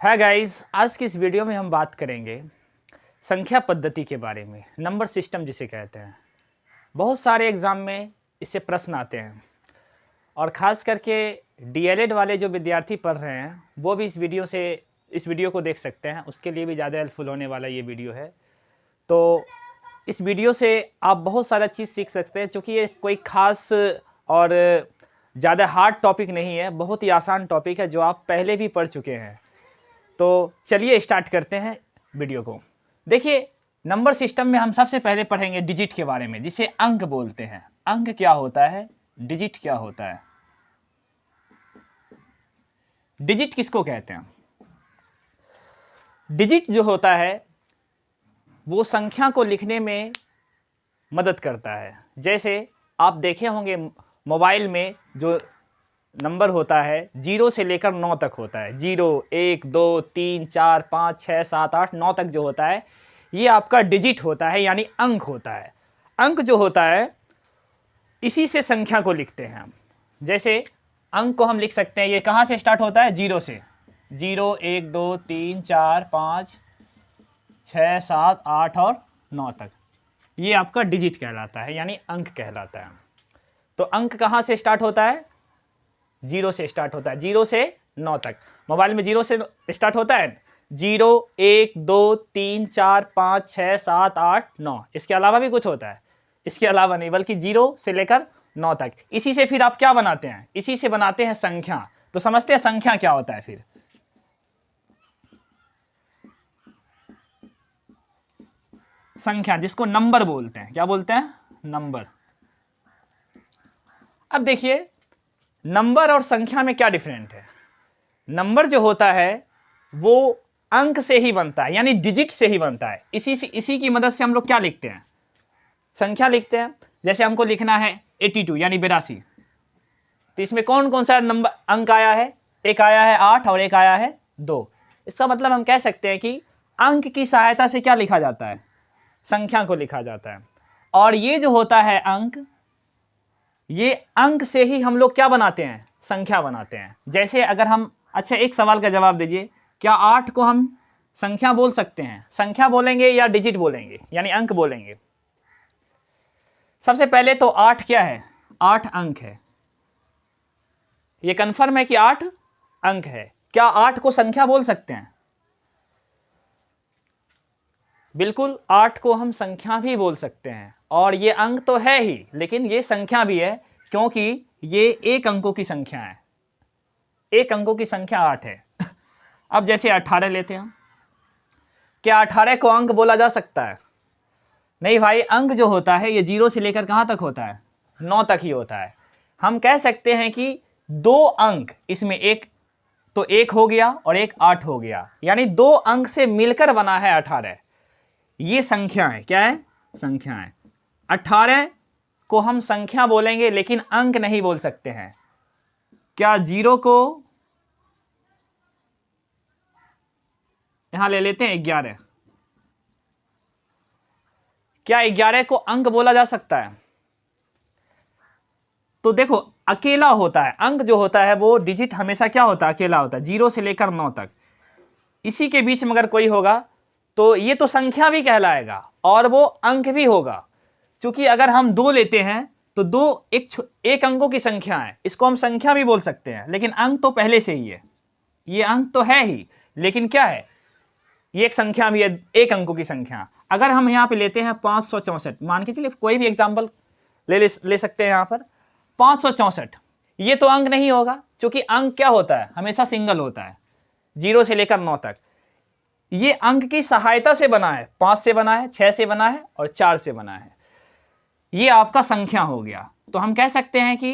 है गाइस, आज की इस वीडियो में हम बात करेंगे संख्या पद्धति के बारे में, नंबर सिस्टम जिसे कहते हैं। बहुत सारे एग्ज़ाम में इससे प्रश्न आते हैं और ख़ास करके डीएलएड वाले जो विद्यार्थी पढ़ रहे हैं वो भी इस वीडियो को देख सकते हैं। उसके लिए भी ज़्यादा हेल्पफुल होने वाला ये वीडियो है। तो इस वीडियो से आप बहुत सारा चीज़ सीख सकते हैं, क्योंकि ये कोई ख़ास और ज़्यादा हार्ड टॉपिक नहीं है, बहुत ही आसान टॉपिक है जो आप पहले भी पढ़ चुके हैं। तो चलिए स्टार्ट करते हैं वीडियो को। देखिए, नंबर सिस्टम में हम सबसे पहले पढ़ेंगे डिजिट के बारे में, जिसे अंक बोलते हैं। अंक क्या होता है, डिजिट क्या होता है। डिजिट किसको कहते हैं? डिजिट जो होता है वो संख्या को लिखने में मदद करता है। जैसे आप देखे होंगे मोबाइल में जो नंबर होता है 0 से लेकर 9 तक होता है। 0, 1, 2, 3, 4, 5, 6, 7, 8, 9 तक जो होता है ये आपका डिजिट होता है, यानी अंक होता है। अंक जो होता है इसी से संख्या को लिखते हैं हम। जैसे अंक को हम लिख सकते हैं, ये कहाँ से स्टार्ट होता है? 0 से। 0, 1, 2, 3, 4, 5, 6, 7, 8 और 9 तक, ये आपका डिजिट कहलाता है, यानी अंक कहलाता है। तो अंक कहाँ से स्टार्ट होता है? 0 से स्टार्ट होता है, 0 से 9 तक। मोबाइल में 0 से स्टार्ट होता है, 0, 1, 2, 3, 4, 5, 6, 7, 8, 9। इसके अलावा भी कुछ होता है? इसके अलावा नहीं, बल्कि 0 से लेकर 9 तक। इसी से फिर आप क्या बनाते हैं? इसी से बनाते हैं संख्या। तो समझते हैं संख्या क्या होता है। फिर संख्या, जिसको नंबर बोलते हैं, क्या बोलते हैं? नंबर। अब देखिए, नंबर और संख्या में क्या डिफरेंट है। नंबर जो होता है वो अंक से ही बनता है, यानी डिजिट से ही बनता है। इसी की मदद से हम लोग क्या लिखते हैं? संख्या लिखते हैं। जैसे हमको लिखना है 82, यानी 82। तो इसमें कौन कौन सा नंबर अंक आया है? एक आया है 8 और एक आया है 2। इसका मतलब हम कह सकते हैं कि अंक की सहायता से क्या लिखा जाता है? संख्या को लिखा जाता है। और ये जो होता है अंक, ये अंक से ही हम लोग क्या बनाते हैं? संख्या बनाते हैं। जैसे अगर हम, अच्छा एक सवाल का जवाब दीजिए, क्या 8 को हम संख्या बोल सकते हैं? संख्या बोलेंगे या डिजिट बोलेंगे, यानी अंक बोलेंगे? सबसे पहले तो 8 क्या है? 8 अंक है। ये कंफर्म है कि 8 अंक है। क्या 8 को संख्या बोल सकते हैं? बिल्कुल, 8 को हम संख्या भी बोल सकते हैं। और ये अंक तो है ही, लेकिन ये संख्या भी है, क्योंकि ये एक अंकों की संख्या है। एक अंकों की संख्या 8 है। अब जैसे 18 लेते हैं, क्या 18 को अंक बोला जा सकता है? नहीं भाई, अंक जो होता है ये 0 से लेकर कहां तक होता है? 9 तक ही होता है। हम कह सकते हैं कि 2 अंक, इसमें एक तो 1 हो गया और एक 8 हो गया, यानी 2 अंक से मिलकर बना है 18। ये संख्या है। क्या है? संख्या है। 18 को हम संख्या बोलेंगे, लेकिन अंक नहीं बोल सकते हैं। क्या 0 को यहां ले लेते हैं 11, क्या 11 को अंक बोला जा सकता है? तो देखो, अकेला होता है। अंक जो होता है वो डिजिट हमेशा क्या होता है? अकेला होता है, 0 से लेकर 9 तक। इसी के बीच में अगर कोई होगा तो ये तो संख्या भी कहलाएगा और वो अंक भी होगा। क्योंकि अगर हम 2 लेते हैं तो 2 एक अंकों की संख्या है, इसको हम संख्या भी बोल सकते हैं, लेकिन अंक तो पहले से ही है। ये अंक तो है ही, लेकिन क्या है? ये एक संख्या भी है, एक अंकों की संख्या। अगर हम यहाँ पे लेते हैं 564, मान के चलिए कोई भी एग्जाम्पल ले सकते हैं यहाँ पर। 564 ये तो अंक नहीं होगा, क्योंकि अंक क्या होता है? हमेशा सिंगल होता है, 0 से लेकर 9 तक। ये अंक की सहायता से बना है, 5 से बना है, 6 से बना है और 4 से बना है। ये आपका संख्या हो गया। तो हम कह सकते हैं कि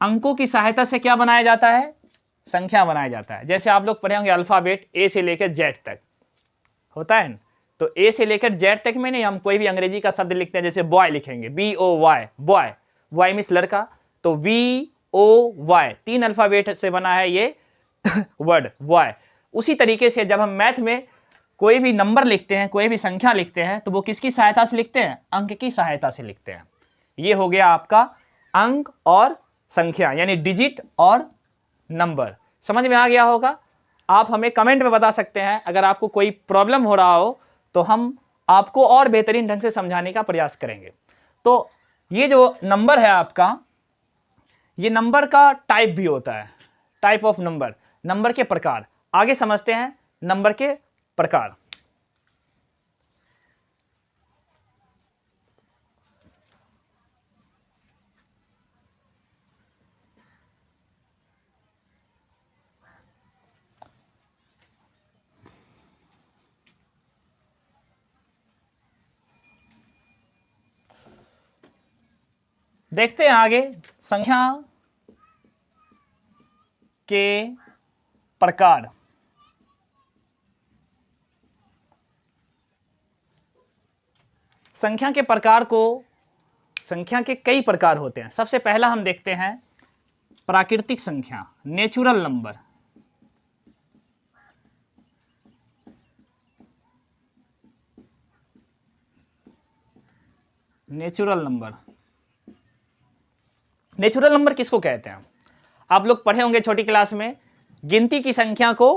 अंकों की सहायता से क्या बनाया जाता है? संख्या बनाया जाता है। जैसे आप लोग पढ़े होंगे अल्फाबेट ए से लेकर जेड तक होता है ना। तो ए से लेकर जेड तक में नहीं, हम कोई भी अंग्रेजी का शब्द लिखते हैं, जैसे बॉय लिखेंगे, BOY, बॉय। बॉय मीन्स लड़का, तो VOY 3 अल्फाबेट से बना है ये वर्ड बॉय। उसी तरीके से जब हम मैथ में कोई भी नंबर लिखते हैं, कोई भी संख्या लिखते हैं, तो वो किसकी सहायता से लिखते हैं? अंक की सहायता से लिखते हैं। ये हो गया आपका अंक और संख्या, यानी डिजिट और नंबर। समझ में आ गया होगा। आप हमें कमेंट में बता सकते हैं। अगर आपको कोई प्रॉब्लम हो रहा हो तो हम आपको और बेहतरीन ढंग से समझाने का प्रयास करेंगे। तो ये जो नंबर है आपका, ये नंबर का टाइप भी होता है, टाइप ऑफ नंबर, नंबर के प्रकार। आगे समझते हैं नंबर के प्रकार। देखते हैं आगे संख्या के प्रकार। संख्या के प्रकार को, संख्या के कई प्रकार होते हैं। सबसे पहला हम देखते हैं प्राकृतिक संख्या, natural number. Natural number, natural number किसको कहते हैं? आप लोग पढ़े होंगे छोटी क्लास में, गिनती की संख्या को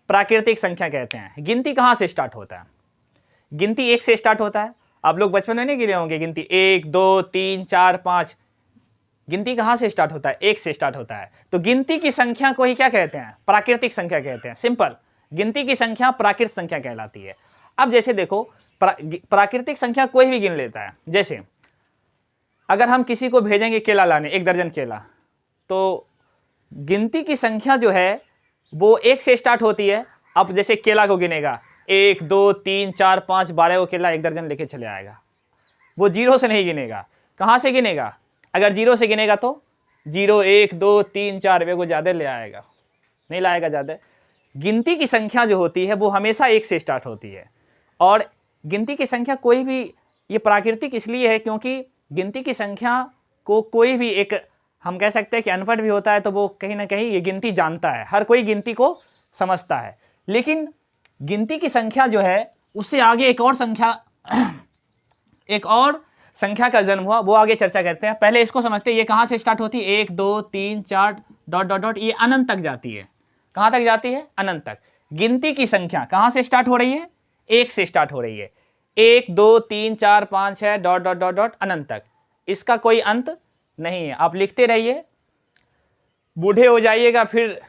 प्राकृतिक संख्या कहते हैं। गिनती कहां से स्टार्ट होता है? गिनती 1 से स्टार्ट होता है। आप लोग बचपन में नहीं गिने होंगे गिनती 1 2 3 4 5। गिनती कहां से स्टार्ट होता है? 1 से स्टार्ट होता है। तो गिनती की संख्या को ही क्या कहते हैं? प्राकृतिक संख्या कहते हैं। सिंपल, गिनती की संख्या प्राकृतिक संख्या कहलाती है। अब जैसे देखो, प्राकृतिक संख्या कोई भी गिन लेता है। जैसे अगर हम किसी को भेजेंगे केला लाने, 1 दर्जन केला, तो गिनती की संख्या जो है वो 1 से स्टार्ट होती है। अब जैसे केला को गिनेगा 1 2 3 4 5 12 को केला 1 दर्जन लेके चले आएगा। वो 0 से नहीं गिनेगा। कहाँ से गिनेगा? अगर 0 से गिनेगा तो 0 1 2 3 4 वे को ज़्यादा ले आएगा, नहीं लाएगा ज़्यादा। गिनती की संख्या जो होती है वो हमेशा 1 से स्टार्ट होती है। और गिनती की संख्या कोई भी, ये प्राकृतिक इसलिए है क्योंकि गिनती की संख्या को कोई भी एक, हम कह सकते हैं कि अनपढ़ भी होता है तो वो कहीं ना कहीं ये गिनती जानता है। हर कोई गिनती को समझता है। लेकिन गिनती की संख्या जो है उससे आगे एक और संख्या एक और संख्या का जन्म हुआ, वो आगे चर्चा करते हैं। पहले इसको समझते हैं, ये कहाँ से स्टार्ट होती है? 1 2 3 4 डॉट डॉट डॉट, ये अनंत तक जाती है। कहाँ तक जाती है? अनंत तक। गिनती की संख्या कहाँ से स्टार्ट हो रही है? 1 से स्टार्ट हो रही है। 1 2 3 4 5 6 डॉट डॉट डॉट डॉट अनंत तक। इसका कोई अंत नहीं है। आप लिखते रहिए, बूढ़े हो जाइएगा, फिर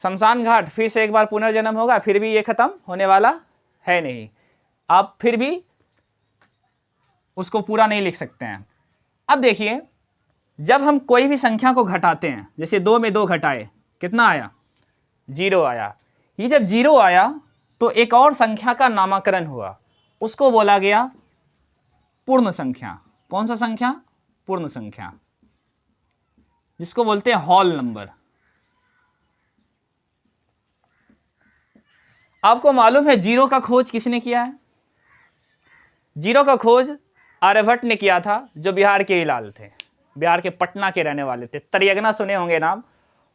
शमशान घाट, फिर से एक बार पुनर्जन्म होगा, फिर भी ये खत्म होने वाला है नहीं। आप फिर भी उसको पूरा नहीं लिख सकते हैं। अब देखिए, जब हम कोई भी संख्या को घटाते हैं, जैसे 2 में 2 घटाए, कितना आया? 0 आया। ये जब 0 आया तो एक और संख्या का नामकरण हुआ, उसको बोला गया पूर्ण संख्या। कौन सा संख्या? पूर्ण संख्या, जिसको बोलते हैं होल नंबर। आपको मालूम है 0 का खोज किसने किया है? 0 का खोज आर्यभट्ट ने किया था, जो बिहार के इलाल थे, बिहार के पटना के रहने वाले थे। तरियगना सुने होंगे नाम,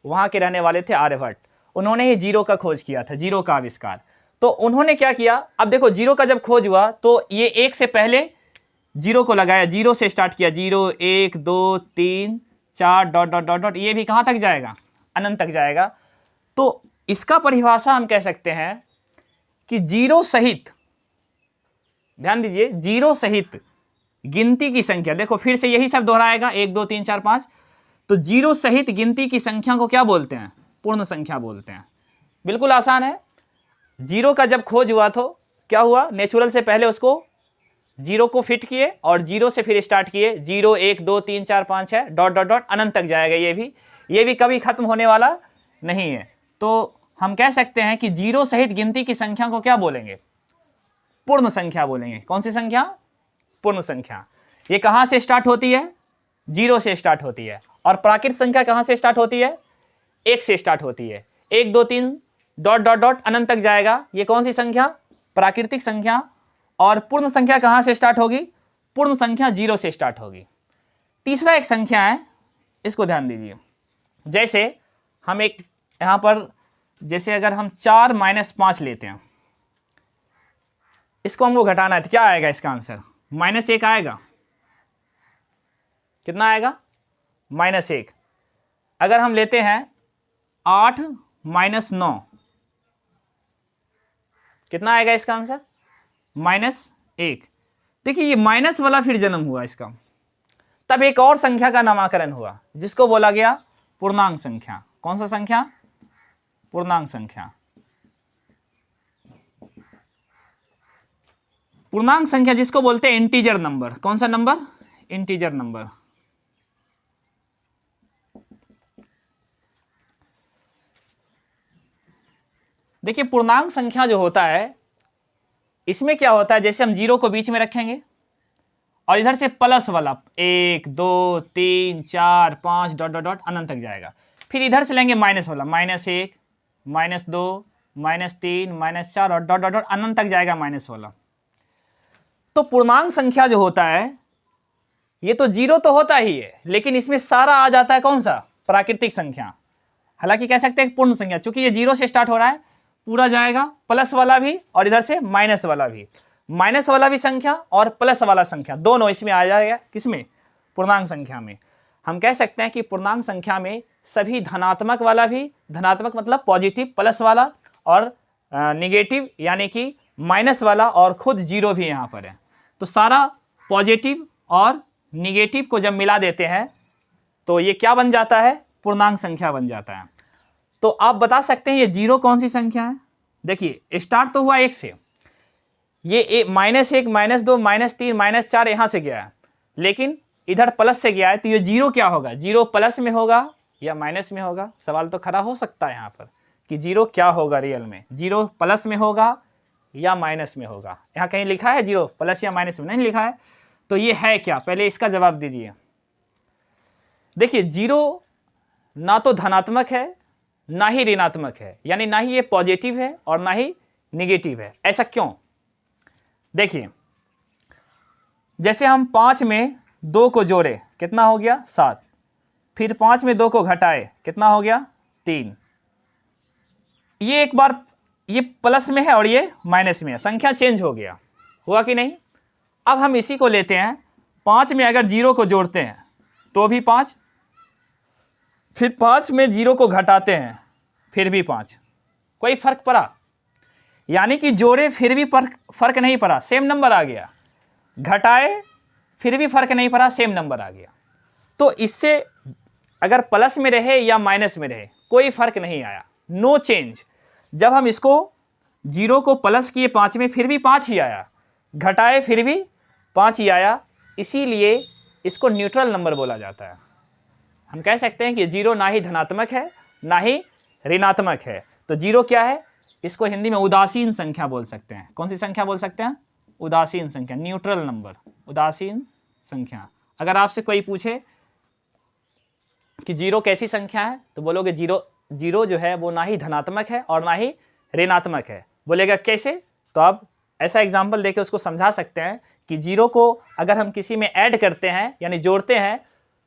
वहां के रहने वाले थे आर्यभट्ट। उन्होंने ही 0 का खोज किया था, 0 का आविष्कार। तो उन्होंने क्या किया? अब देखो, 0 का जब खोज हुआ तो ये 1 से पहले 0 को लगाया, 0 से स्टार्ट किया। 0 1 2 3 4 डॉट डॉट डॉट डॉट, ये भी कहाँ तक जाएगा? अनंत तक जाएगा। तो इसका परिभाषा हम कह सकते हैं कि 0 सहित, ध्यान दीजिए, 0 सहित गिनती की संख्या, देखो फिर से यही सब दोहराएगा, 1 2 3 4 5। तो 0 सहित गिनती की संख्या को क्या बोलते हैं? पूर्ण संख्या बोलते हैं। बिल्कुल आसान है। 0 का जब खोज हुआ तो क्या हुआ? नेचुरल से पहले उसको 0 को फिट किए और 0 से फिर स्टार्ट किए। 0 1 2 3 4 5 6 डॉट डॉट डॉट अनंत तक जाएगा। ये भी कभी खत्म होने वाला नहीं है। तो हम कह सकते हैं कि 0 सहित गिनती की संख्या को क्या बोलेंगे? पूर्ण संख्या बोलेंगे। कौन सी संख्या? पूर्ण संख्या। ये कहां से स्टार्ट होती है? 0 से स्टार्ट होती है। और प्राकृतिक संख्या कहां से स्टार्ट होती है? 1 से स्टार्ट होती है। 1 2 3 डॉट डॉट डॉट अनंत तक जाएगा। ये कौन सी संख्या? प्राकृतिक संख्या। और पूर्ण संख्या कहां से स्टार्ट होगी? पूर्ण संख्या 0 से स्टार्ट होगी। तीसरा एक संख्या है, इसको ध्यान दीजिए। जैसे हम एक यहां पर, जैसे अगर हम 4 - 5 लेते हैं, इसको हमको घटाना है तो क्या आएगा इसका आंसर? -1 आएगा। कितना आएगा? -1। अगर हम लेते हैं 8 - 9, कितना आएगा इसका आंसर? -1। देखिए ये माइनस वाला फिर जन्म हुआ इसका, तब एक और संख्या का नामकरण हुआ जिसको बोला गया पूर्णांक संख्या। कौन सा संख्या? पूर्णांक संख्या। पूर्णांक संख्या जिसको बोलते हैं इंटीजर नंबर। कौन सा नंबर? Integer number. देखिए पूर्णांक संख्या जो होता है इसमें क्या होता है, जैसे हम जीरो को बीच में रखेंगे और इधर से प्लस वाला 1 2 3 4 5 डॉट डॉट डॉट अनंत तक जाएगा। फिर इधर से लेंगे माइनस वाला, -1 -2 -3 -4 और डॉट डॉट डॉट अनंत तक जाएगा माइनस वाला। तो पूर्णांक संख्या जो होता है ये तो जीरो तो होता ही है, लेकिन इसमें सारा आ जाता है कौन सा? प्राकृतिक संख्या। हालांकि कह सकते हैं पूर्ण संख्या, चूंकि ये जीरो से स्टार्ट हो रहा है पूरा जाएगा, प्लस वाला भी और इधर से माइनस वाला भी। माइनस वाला भी संख्या और प्लस वाला संख्या दोनों इसमें आ जाएगा। किसमें? पूर्णांक संख्या में। हम कह सकते हैं कि पूर्णांक संख्या में सभी धनात्मक वाला भी, धनात्मक मतलब पॉजिटिव प्लस वाला, और निगेटिव यानी कि माइनस वाला, और खुद जीरो भी यहाँ पर है। तो सारा पॉजिटिव और निगेटिव को जब मिला देते हैं तो ये क्या बन जाता है? पूर्णांक संख्या बन जाता है। तो आप बता सकते हैं ये जीरो कौन सी संख्या है? देखिए स्टार्ट तो हुआ 1 से, ये -1 -2 -3 -4 यहाँ से गया है, लेकिन इधर प्लस से गया है, तो ये जीरो क्या होगा? जीरो प्लस में होगा या माइनस में होगा? सवाल तो खड़ा हो सकता है यहाँ पर कि जीरो क्या होगा रियल में, जीरो प्लस में होगा या माइनस में होगा? यहाँ कहीं लिखा है जीरो प्लस या माइनस में? नहीं लिखा है। तो ये है क्या? पहले इसका जवाब दीजिए। देखिए जीरो ना तो धनात्मक है ना ही ऋणात्मक है, यानी ना ही ये पॉजिटिव है और ना ही निगेटिव है। ऐसा क्यों? देखिए जैसे हम 5 में 2 को जोड़े, कितना हो गया? 7। फिर 5 में 2 को घटाए, कितना हो गया? 3। ये एक बार ये प्लस में है और ये माइनस में है, संख्या चेंज हो गया, हुआ कि नहीं? अब हम इसी को लेते हैं, 5 में अगर 0 को जोड़ते हैं तो भी 5, फिर 5 में 0 को घटाते हैं फिर भी 5। कोई फर्क पड़ा? यानी कि जोड़े फिर भी फर्क नहीं पड़ा, सेम नंबर आ गया। घटाए फिर भी फर्क नहीं पड़ा, सेम नंबर आ गया। तो इससे अगर प्लस में रहे या माइनस में रहे कोई फर्क नहीं आया, नो चेंज। जब हम इसको 0 को प्लस किए 5 में फिर भी 5 ही आया, घटाए फिर भी 5 ही आया, इसीलिए इसको न्यूट्रल नंबर बोला जाता है। हम कह सकते हैं कि 0 ना ही धनात्मक है ना ही ऋणात्मक है। तो 0 क्या है? इसको हिंदी में उदासीन संख्या बोल सकते हैं। कौन सी संख्या बोल सकते हैं? उदासीन संख्या, न्यूट्रल नंबर, उदासीन संख्या। अगर आपसे कोई पूछे कि 0 कैसी संख्या है तो बोलोगे 0 जो है वो ना ही धनात्मक है और ना ही ऋणात्मक है। बोलेगा कैसे? तो आप ऐसा एग्जाम्पल देके उसको समझा सकते हैं कि 0 को अगर हम किसी में ऐड करते हैं यानी जोड़ते हैं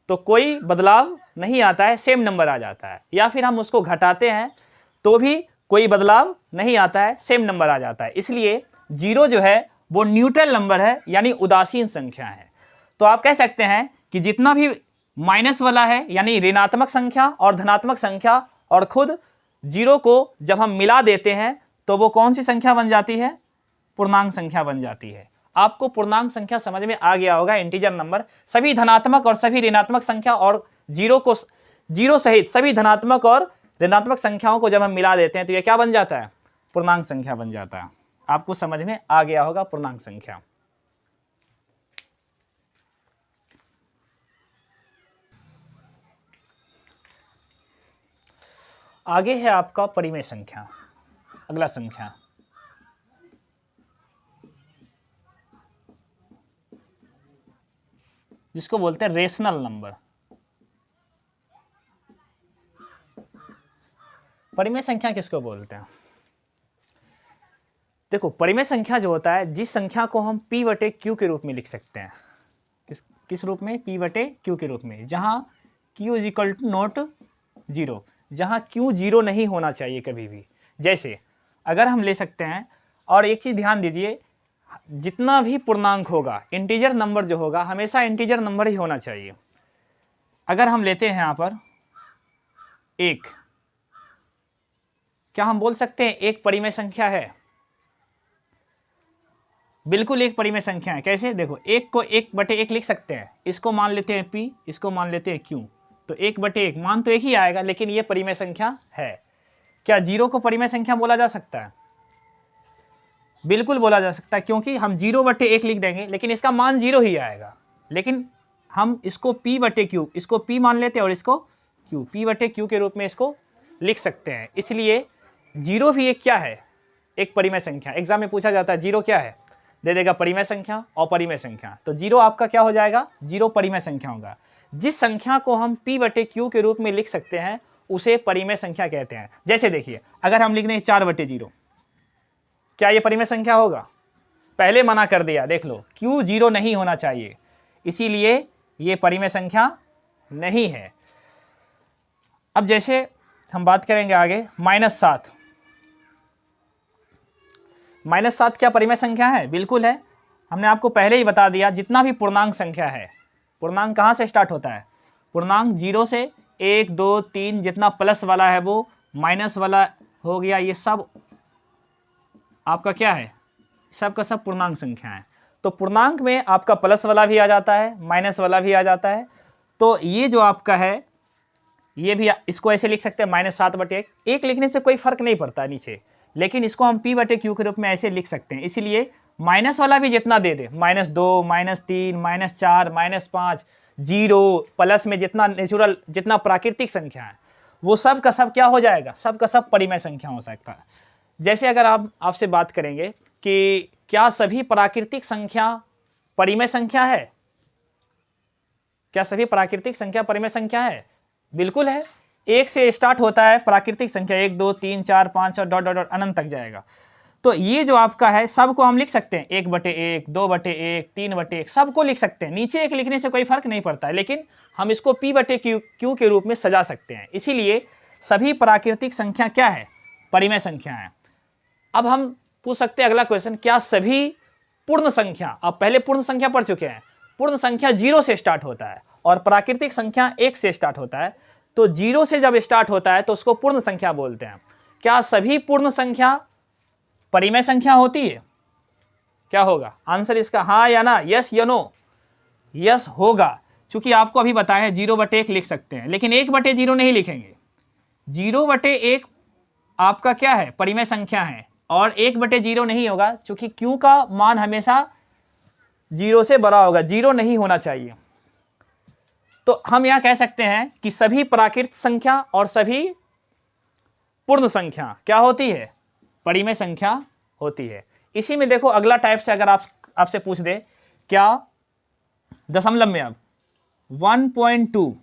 तो कोई बदलाव नहीं आता है, सेम नंबर आ जाता है, या फिर हम उसको घटाते हैं तो भी कोई बदलाव नहीं आता है, सेम नंबर आ जाता है। इसलिए 0 जो है वो न्यूट्रल नंबर है, यानी उदासीन संख्या है। तो आप कह सकते हैं कि जितना भी माइनस वाला है यानी ऋणात्मक संख्या और धनात्मक संख्या और खुद 0 को जब हम मिला देते हैं तो वो कौन सी संख्या बन जाती है? पूर्णांक संख्या बन जाती है। आपको पूर्णांक संख्या समझ में आ गया होगा, इंटीजर नंबर। सभी धनात्मक और सभी ऋणात्मक संख्या और 0 सहित सभी धनात्मक और ऋणात्मक संख्याओं को जब हम मिला देते हैं तो यह क्या बन जाता है? पूर्णांक संख्या बन जाता है। आपको समझ में आ गया होगा पूर्णांक संख्या। आगे है आपका परिमेय संख्या, अगला संख्या। जिसको बोलते हैं रेशनल नंबर। परिमेय संख्या किसको बोलते हैं? देखो परिमेय संख्या जो होता है, जिस संख्या को हम p/q के रूप में लिख सकते हैं। किस रूप में? p/q के रूप में, जहां q = नॉट 0, जहां q 0 नहीं होना चाहिए कभी भी। जैसे अगर हम ले सकते हैं, और एक चीज ध्यान दीजिए, जितना भी पूर्णांक होगा, इंटीजर नंबर जो होगा हमेशा इंटीजर नंबर ही होना चाहिए। अगर हम लेते हैं यहाँ पर 1, क्या हम बोल सकते हैं 1 परिमेय संख्या है? बिल्कुल एक परिमेय संख्या है। कैसे? देखो, एक को 1/1 लिख सकते हैं, इसको मान लेते हैं p, इसको मान लेते हैं q, तो 1/1 मान तो एक ही आएगा, लेकिन ये परिमेय संख्या है। क्या 0 को परिमेय संख्या बोला जा सकता है? बिल्कुल बोला जा सकता है, क्योंकि हम 0/1 लिख देंगे लेकिन इसका मान 0 ही आएगा, लेकिन हम इसको p/q, इसको p मान लेते हैं और इसको q, p/q के रूप में इसको लिख सकते हैं। इसलिए 0 भी एक क्या है? एक परिमेय संख्या। एग्जाम में पूछा जाता है 0 क्या है, दे देगा परिमेय संख्या और परिमेय संख्या। तो 0 आपका क्या हो जाएगा? 0 परिमेय संख्या होगा। जिस संख्या को हम p/q के रूप में लिख सकते हैं उसे परिमेय संख्या कहते हैं। जैसे देखिए, अगर हम लिख दें 4/0, क्या ये परिमेय संख्या होगा? पहले मना कर दिया, देख लो, q 0 नहीं होना चाहिए, इसीलिए ये परिमेय संख्या नहीं है। अब जैसे हम बात करेंगे आगे, -7। -7 क्या परिमेय संख्या है? बिल्कुल है। हमने आपको पहले ही बता दिया, जितना भी पूर्णांक संख्या है, पूर्णांक कहाँ से स्टार्ट होता है? पूर्णांक 0 से 1, 2, 3, जितना प्लस वाला है वो माइनस वाला हो गया, ये सब आपका क्या है? सब का सब पूर्णांक संख्या है। तो पूर्णांक में आपका प्लस वाला भी आ जाता है, माइनस वाला भी आ जाता है। तो ये जो आपका है, ये भी इसको ऐसे लिख सकते हैं -7/1। एक लिखने से कोई फर्क नहीं पड़ता नीचे, लेकिन इसको हम p/q के रूप में ऐसे लिख सकते हैं। इसीलिए माइनस वाला भी जितना दे दे, -2, -3, -4, -5, 0, प्लस में जितना नेचुरल, जितना प्राकृतिक संख्या है, वो सब का सब क्या हो जाएगा? सब का सब परिमेय संख्या हो सकता है। जैसे अगर आपसे बात करेंगे कि क्या सभी प्राकृतिक संख्या परिमेय संख्या है? क्या सभी प्राकृतिक संख्या परिमेय संख्या है? बिल्कुल है। 1 से स्टार्ट होता है प्राकृतिक संख्या, 1, 2, 3, 4, 5 और डॉट डॉट डॉट अनंत तक जाएगा। तो ये जो आपका है, सबको हम लिख सकते हैं 1/1, 2/1, 3/1, सबको लिख सकते हैं। नीचे एक लिखने से कोई फर्क नहीं पड़ता है, लेकिन हम इसको p/q के रूप में सजा सकते हैं। इसीलिए सभी प्राकृतिक संख्या क्या है? परिमेय संख्या है। अब हम पूछ सकते हैं अगला क्वेश्चन, क्या सभी पूर्ण संख्या, अब पहले पूर्ण संख्या पढ़ चुके हैं, पूर्ण संख्या 0 से स्टार्ट होता है और प्राकृतिक संख्या 1 से स्टार्ट होता है। तो 0 से जब स्टार्ट होता है तो उसको पूर्ण संख्या बोलते हैं। क्या सभी पूर्ण संख्या परिमेय संख्या होती है? क्या होगा आंसर इसका? हाँ या ना, यस या नो? यस होगा, क्योंकि आपको अभी बताया 0/1 लिख सकते हैं, लेकिन 1/0 नहीं लिखेंगे। 0/1 आपका क्या है? परिमेय संख्या है, और 1/0 नहीं होगा, क्योंकि q का मान हमेशा 0 से बड़ा होगा, 0 नहीं होना चाहिए। तो हम यहां कह सकते हैं कि सभी प्राकृतिक संख्या और सभी पूर्ण संख्या क्या होती है? परिमेय संख्या होती है। इसी में देखो, अगला टाइप से अगर आपसे पूछ दे, क्या दशमलव में अब 1.2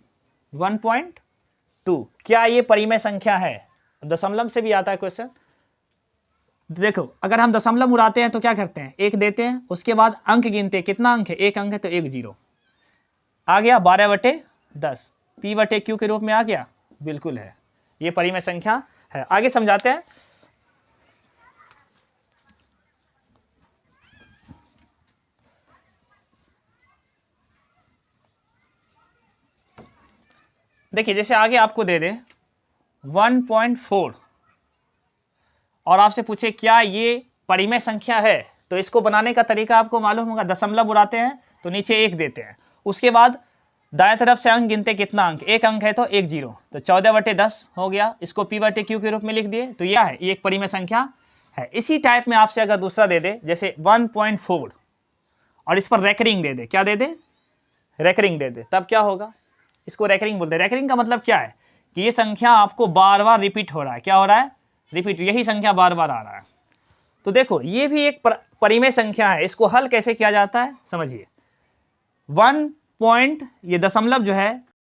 क्या ये परिमेय संख्या है? दशमलव से भी आता है क्वेश्चन। देखो, अगर हम दशमलव उड़ाते हैं तो क्या करते हैं? 1 देते हैं, उसके बाद अंक गिनते हैं, कितना अंक है? 1 अंक है, तो 1 0 आ गया, 12/10 p/q के रूप में आ गया। बिल्कुल है, ये परिमेय संख्या है। आगे समझाते हैं। देखिए, जैसे आगे आपको दे दे 1.4 और आपसे पूछे क्या ये परिमेय संख्या है, तो इसको बनाने का तरीका आपको मालूम होगा। दशमलव उड़ाते हैं तो नीचे 1 देते हैं, उसके बाद दाएं तरफ से अंक गिनते, कितना अंक? 1 अंक है तो 1 0, तो 14/10 हो गया। इसको p/q के रूप में लिख दिए, तो यह है, ये एक परिमेय संख्या है। इसी टाइप में आपसे अगर दूसरा दे दे, जैसे 1.4 और इस पर रेकरिंग दे दे, क्या दे दे? रेकरिंग दे दे, तब क्या होगा? इसको रेकरिंग बोलते हैं। रेकरिंग का मतलब क्या है? कि ये संख्या आपको बार बार रिपीट हो रहा है। क्या हो रहा है? रिपीट, यही संख्या बार बार आ रहा है। तो देखो, ये भी एक परिमेय संख्या है। इसको हल कैसे किया जाता है समझिए। 1 पॉइंट, ये दशमलव जो है